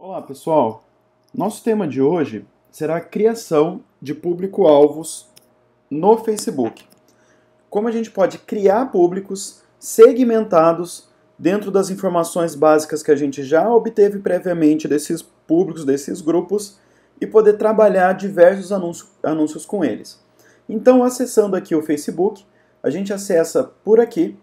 Olá, pessoal. Nosso tema de hoje será a criação de público-alvos no Facebook. Como a gente pode criar públicos segmentados dentro das informações básicas que a gente já obteve previamente desses públicos, desses grupos, e poder trabalhar diversos anúncios com eles. Então, acessando aqui o Facebook, a gente acessa por aqui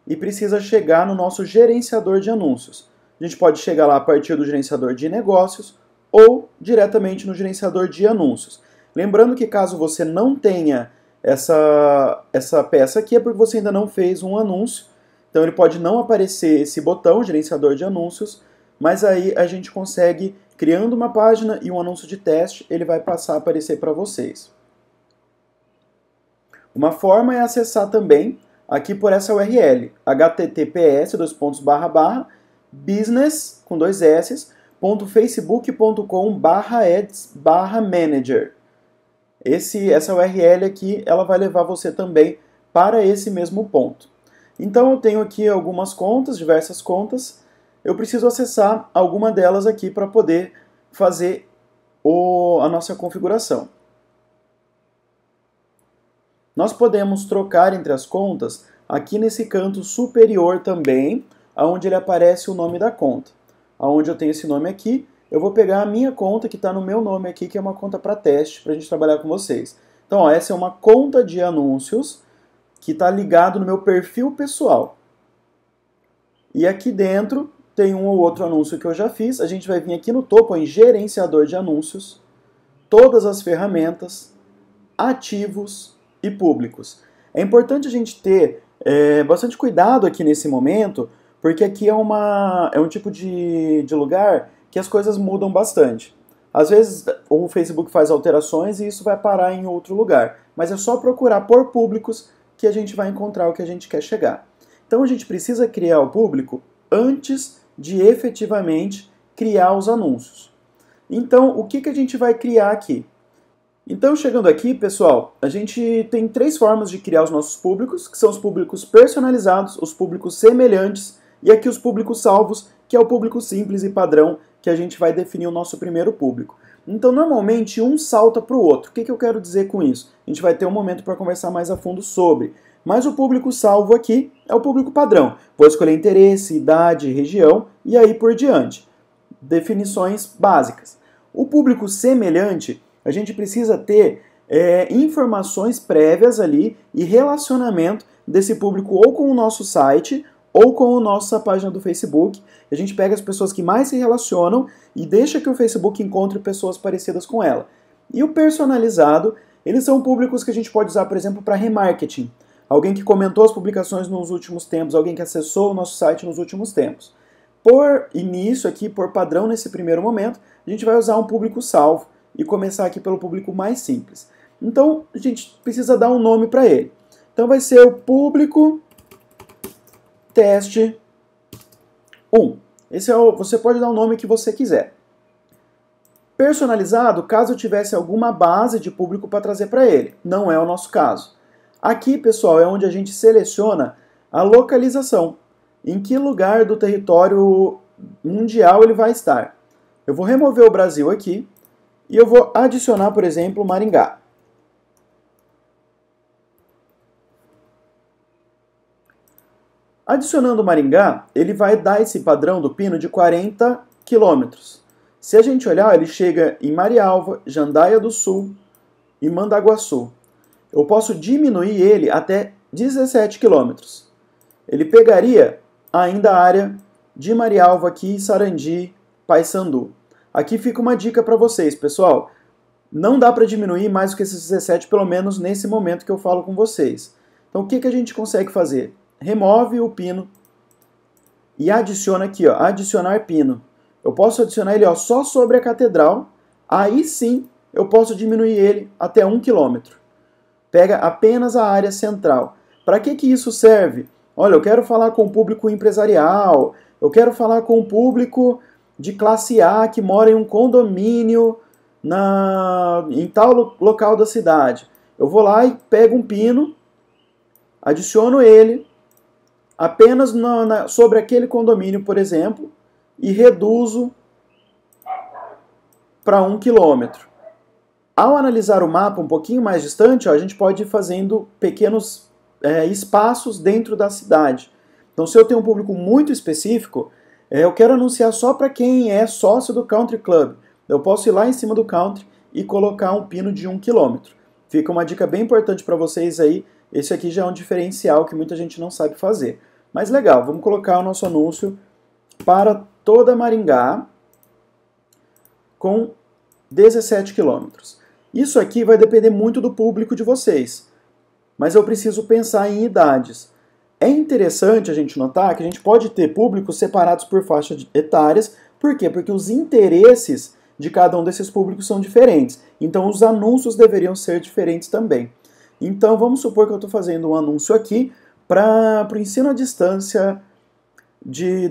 e precisa chegar no nosso gerenciador de anúncios. A gente pode chegar lá a partir do gerenciador de negócios ou diretamente no gerenciador de anúncios. Lembrando que caso você não tenha essa peça aqui é porque você ainda não fez um anúncio, então ele pode não aparecer esse botão, gerenciador de anúncios, mas aí a gente consegue, criando uma página e um anúncio de teste, ele vai passar a aparecer para vocês. Uma forma é acessar também aqui por essa URL, https://business, com dois S, .facebook.com/ads/manager. Essa URL aqui, ela vai levar você também para esse mesmo ponto. Então eu tenho aqui algumas contas, diversas contas, eu preciso acessar alguma delas aqui para poder fazer a nossa configuração. Nós podemos trocar entre as contas aqui nesse canto superior também, onde ele aparece o nome da conta. Onde eu tenho esse nome aqui, eu vou pegar a minha conta que está no meu nome aqui, que é uma conta para teste, para a gente trabalhar com vocês. Então, ó, essa é uma conta de anúncios que está ligado no meu perfil pessoal. E aqui dentro tem um ou outro anúncio que eu já fiz. A gente vai vir aqui no topo em gerenciador de anúncios, todas as ferramentas, ativos e públicos. É importante a gente ter bastante cuidado aqui nesse momento, porque aqui é um tipo de lugar que as coisas mudam bastante. Às vezes o Facebook faz alterações e isso vai parar em outro lugar, mas é só procurar por públicos que a gente vai encontrar o que a gente quer chegar. Então a gente precisa criar o público antes de efetivamente criar os anúncios. Então o que a gente vai criar aqui? Então, chegando aqui, pessoal, a gente tem três formas de criar os nossos públicos, que são os públicos personalizados, os públicos semelhantes e aqui os públicos salvos, que é o público simples e padrão, que a gente vai definir o nosso primeiro público. Então, normalmente, um salta para o outro. O que eu quero dizer com isso? A gente vai ter um momento para conversar mais a fundo sobre. Mas o público salvo aqui é o público padrão. Vou escolher interesse, idade, região e aí por diante. Definições básicas. O público semelhante, a gente precisa ter informações prévias ali e relacionamento desse público ou com o nosso site ou com a nossa página do Facebook. A gente pega as pessoas que mais se relacionam e deixa que o Facebook encontre pessoas parecidas com ela. E o personalizado, eles são públicos que a gente pode usar, por exemplo, para remarketing. Alguém que comentou as publicações nos últimos tempos, alguém que acessou o nosso site nos últimos tempos. Por início aqui, por padrão nesse primeiro momento, a gente vai usar um público salvo e começar aqui pelo público mais simples. Então, a gente precisa dar um nome para ele. Então, vai ser o público teste 1. Você pode dar o nome que você quiser. Personalizado, caso eu tivesse alguma base de público para trazer para ele. Não é o nosso caso. Aqui, pessoal, é onde a gente seleciona a localização. Em que lugar do território mundial ele vai estar. Eu vou remover o Brasil aqui. E eu vou adicionar, por exemplo, Maringá. Adicionando Maringá, ele vai dar esse padrão do pino de 40 km. Se a gente olhar, ele chega em Marialva, Jandaia do Sul e Mandaguaçu. Eu posso diminuir ele até 17 km. Ele pegaria ainda a área de Marialva aqui, Sarandi, Paysandu. Aqui fica uma dica para vocês, pessoal. Não dá para diminuir mais do que esses 17, pelo menos nesse momento que eu falo com vocês. Então, o que a gente consegue fazer? Remove o pino e adiciona aqui, ó, adicionar pino. Eu posso adicionar ele só sobre a catedral, aí sim eu posso diminuir ele até 1 km. Pega apenas a área central. Para que isso serve? Olha, eu quero falar com o público empresarial, eu quero falar com o público de classe A que mora em um condomínio em tal local da cidade. Eu vou lá e pego um pino, adiciono ele apenas sobre aquele condomínio, por exemplo, e reduzo para 1 quilômetro. Ao analisar o mapa um pouquinho mais distante, ó, a gente pode ir fazendo pequenos espaços dentro da cidade. Então, se eu tenho um público muito específico, eu quero anunciar só para quem é sócio do Country Club. Eu posso ir lá em cima do Country e colocar um pino de 1 quilômetro. Fica uma dica bem importante para vocês aí. Esse aqui já é um diferencial que muita gente não sabe fazer. Mas legal, vamos colocar o nosso anúncio para toda Maringá com 17 quilômetros. Isso aqui vai depender muito do público de vocês, mas eu preciso pensar em idades. É interessante a gente notar que a gente pode ter públicos separados por faixas etárias. Por quê? Porque os interesses de cada um desses públicos são diferentes. Então os anúncios deveriam ser diferentes também. Então vamos supor que eu estou fazendo um anúncio aqui para o ensino à distância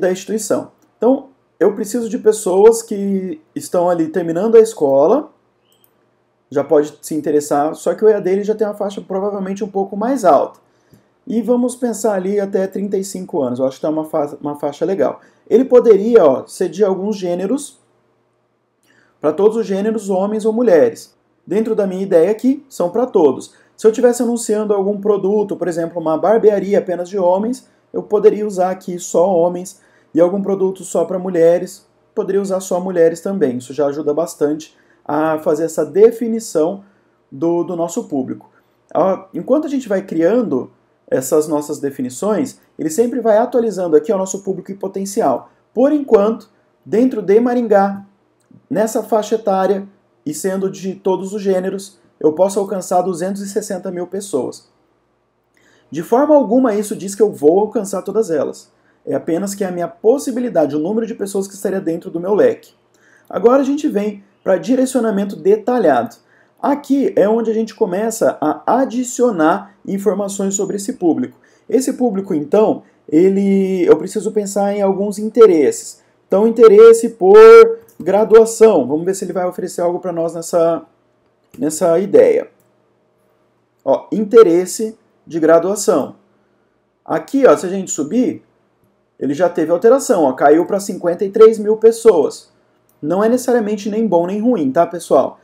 da instituição. Então eu preciso de pessoas que estão ali terminando a escola, já pode se interessar, só que o EAD ele já tem uma faixa provavelmente um pouco mais alta. E vamos pensar ali até 35 anos, eu acho que é uma faixa legal. Ele poderia ser de alguns gêneros, para todos os gêneros, homens ou mulheres. Dentro da minha ideia aqui, são para todos. Se eu estivesse anunciando algum produto, por exemplo, uma barbearia apenas de homens, eu poderia usar aqui só homens, e algum produto só para mulheres, poderia usar só mulheres também. Isso já ajuda bastante a fazer essa definição do nosso público. Enquanto a gente vai criando essas nossas definições, ele sempre vai atualizando aqui o nosso público e potencial. Por enquanto, dentro de Maringá, nessa faixa etária e sendo de todos os gêneros, eu posso alcançar 260 mil pessoas. De forma alguma isso diz que eu vou alcançar todas elas. É apenas que é a minha possibilidade, o número de pessoas que estaria dentro do meu leque. Agora a gente vem para direcionamento detalhado. Aqui é onde a gente começa a adicionar informações sobre esse público. Esse público, então, eu preciso pensar em alguns interesses. Então, interesse por graduação. Vamos ver se ele vai oferecer algo para nós nessa ideia. Ó, interesse de graduação. Aqui, ó, se a gente subir, ele já teve alteração, ó, caiu para 53 mil pessoas. Não é necessariamente nem bom nem ruim, tá, pessoal?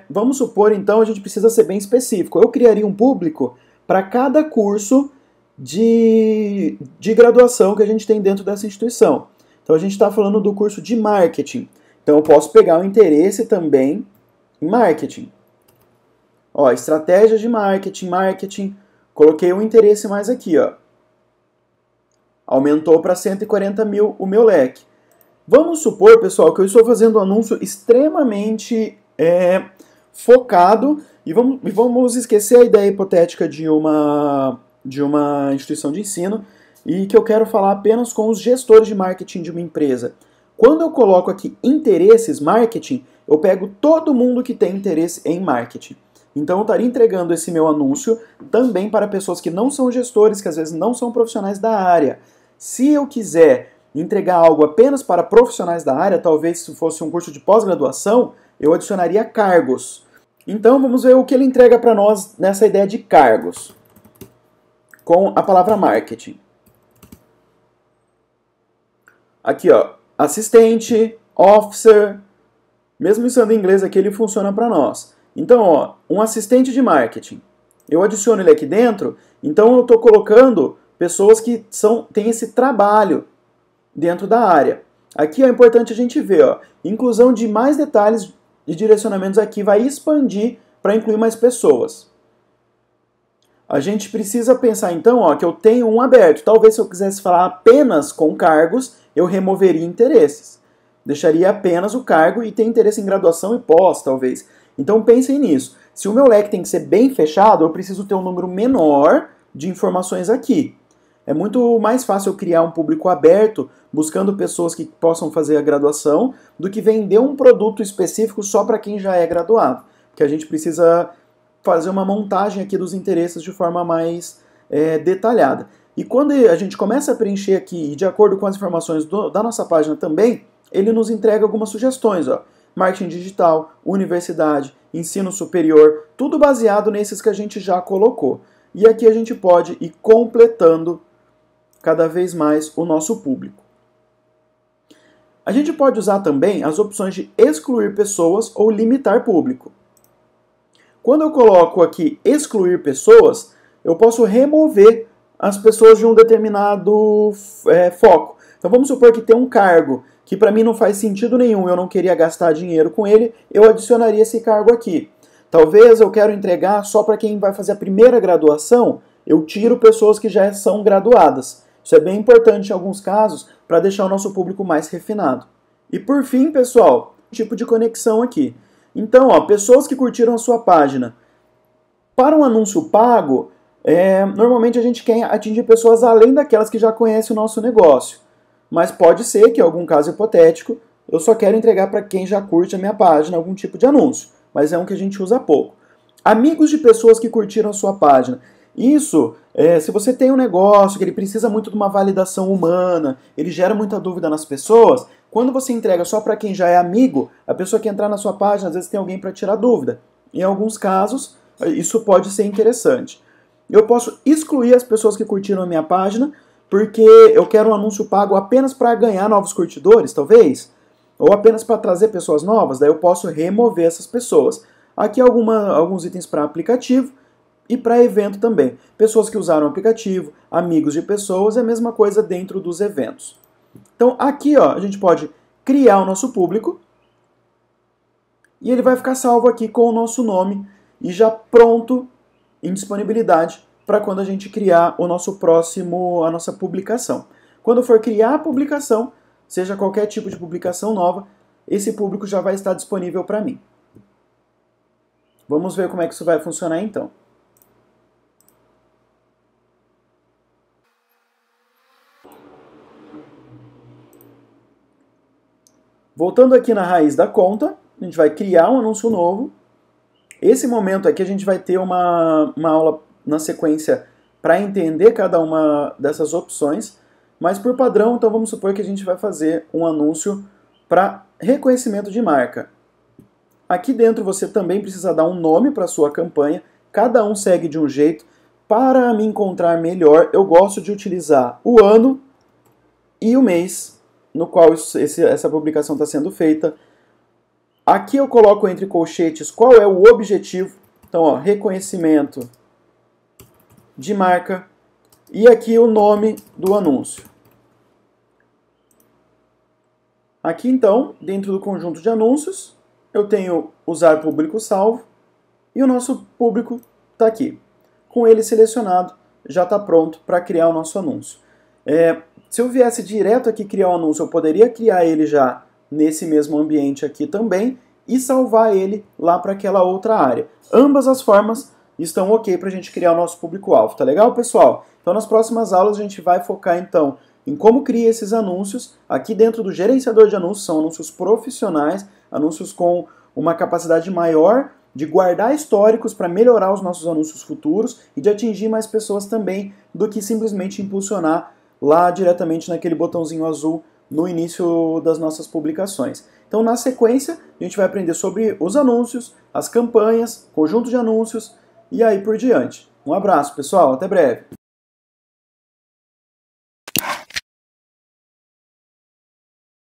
Vamos supor, então, a gente precisa ser bem específico. Eu criaria um público para cada curso de graduação que a gente tem dentro dessa instituição. Então, a gente está falando do curso de marketing. Então, eu posso pegar o interesse também em marketing. Ó, estratégias de marketing. Coloquei um interesse mais aqui, ó. Aumentou para 140 mil o meu leque. Vamos supor, pessoal, que eu estou fazendo um anúncio extremamente focado e vamos esquecer a ideia hipotética de uma instituição de ensino e que eu quero falar apenas com os gestores de marketing de uma empresa. Quando eu coloco aqui interesses marketing, eu pego todo mundo que tem interesse em marketing. Então eu estaria entregando esse meu anúncio também para pessoas que não são gestores, que às vezes não são profissionais da área. Se eu quiser entregar algo apenas para profissionais da área, talvez se fosse um curso de pós-graduação, eu adicionaria cargos. Então vamos ver o que ele entrega para nós nessa ideia de cargos, com a palavra marketing. Aqui, ó, assistente, officer, mesmo estando em inglês aqui, ele funciona para nós. Então, ó, um assistente de marketing. Eu adiciono ele aqui dentro, então eu estou colocando pessoas que têm esse trabalho dentro da área. Aqui é importante a gente ver, ó, inclusão de mais detalhes de direcionamentos aqui vai expandir para incluir mais pessoas. A gente precisa pensar então, ó, que eu tenho um aberto. Talvez se eu quisesse falar apenas com cargos, eu removeria interesses. Deixaria apenas o cargo e ter interesse em graduação e pós, talvez. Então pensem nisso. Se o meu leque tem que ser bem fechado, eu preciso ter um número menor de informações aqui. É muito mais fácil eu criar um público aberto, buscando pessoas que possam fazer a graduação, do que vender um produto específico só para quem já é graduado. Porque a gente precisa fazer uma montagem aqui dos interesses de forma mais detalhada. E quando a gente começa a preencher aqui, e de acordo com as informações da nossa página também, ele nos entrega algumas sugestões, ó. Marketing digital, universidade, ensino superior, tudo baseado nesses que a gente já colocou. E aqui a gente pode ir completando cada vez mais o nosso público. A gente pode usar também as opções de excluir pessoas ou limitar público. Quando eu coloco aqui excluir pessoas, eu posso remover as pessoas de um determinado foco. Então vamos supor que tem um cargo que para mim não faz sentido nenhum, eu não queria gastar dinheiro com ele, eu adicionaria esse cargo aqui. Talvez eu quero entregar só para quem vai fazer a primeira graduação, eu tiro pessoas que já são graduadas. Isso é bem importante em alguns casos para deixar o nosso público mais refinado. E por fim, pessoal, tipo de conexão aqui. Então, pessoas que curtiram a sua página. Para um anúncio pago, normalmente a gente quer atingir pessoas além daquelas que já conhecem o nosso negócio. Mas pode ser que, em algum caso hipotético, eu só quero entregar para quem já curte a minha página algum tipo de anúncio. Mas é um que a gente usa pouco. Amigos de pessoas que curtiram a sua página. Isso, se você tem um negócio que ele precisa muito de uma validação humana, ele gera muita dúvida nas pessoas, quando você entrega só para quem já é amigo, a pessoa que entrar na sua página, às vezes tem alguém para tirar dúvida. Em alguns casos, isso pode ser interessante. Eu posso excluir as pessoas que curtiram a minha página, porque eu quero um anúncio pago apenas para ganhar novos curtidores, talvez, ou apenas para trazer pessoas novas, daí eu posso remover essas pessoas. Aqui alguns itens para aplicativo e para evento também. Pessoas que usaram o aplicativo, amigos de pessoas, é a mesma coisa dentro dos eventos. Então aqui a gente pode criar o nosso público e ele vai ficar salvo aqui com o nosso nome e já pronto em disponibilidade para quando a gente criar a nossa publicação. Quando for criar a publicação, seja qualquer tipo de publicação nova, esse público já vai estar disponível para mim. Vamos ver como é que isso vai funcionar então. Voltando aqui na raiz da conta, a gente vai criar um anúncio novo. Esse momento aqui a gente vai ter uma aula na sequência para entender cada uma dessas opções, mas por padrão, então vamos supor que a gente vai fazer um anúncio para reconhecimento de marca. Aqui dentro você também precisa dar um nome para a sua campanha, cada um segue de um jeito. Para me encontrar melhor, eu gosto de utilizar o ano e o mês no qual essa publicação está sendo feita. Aqui eu coloco entre colchetes qual é o objetivo. Então, reconhecimento de marca. E aqui o nome do anúncio. Aqui então, dentro do conjunto de anúncios, eu tenho usar público salvo. E o nosso público está aqui. Com ele selecionado, já está pronto para criar o nosso anúncio. Se eu viesse direto aqui criar um anúncio, eu poderia criar ele já nesse mesmo ambiente aqui também e salvar ele lá para aquela outra área. Ambas as formas estão ok para a gente criar o nosso público-alvo. Tá legal, pessoal? Então nas próximas aulas a gente vai focar então em como criar esses anúncios. Aqui dentro do gerenciador de anúncios são anúncios profissionais, anúncios com uma capacidade maior de guardar históricos para melhorar os nossos anúncios futuros e de atingir mais pessoas também do que simplesmente impulsionar lá diretamente naquele botãozinho azul no início das nossas publicações. Então, na sequência, a gente vai aprender sobre os anúncios, as campanhas, conjunto de anúncios e aí por diante. Um abraço, pessoal, até breve!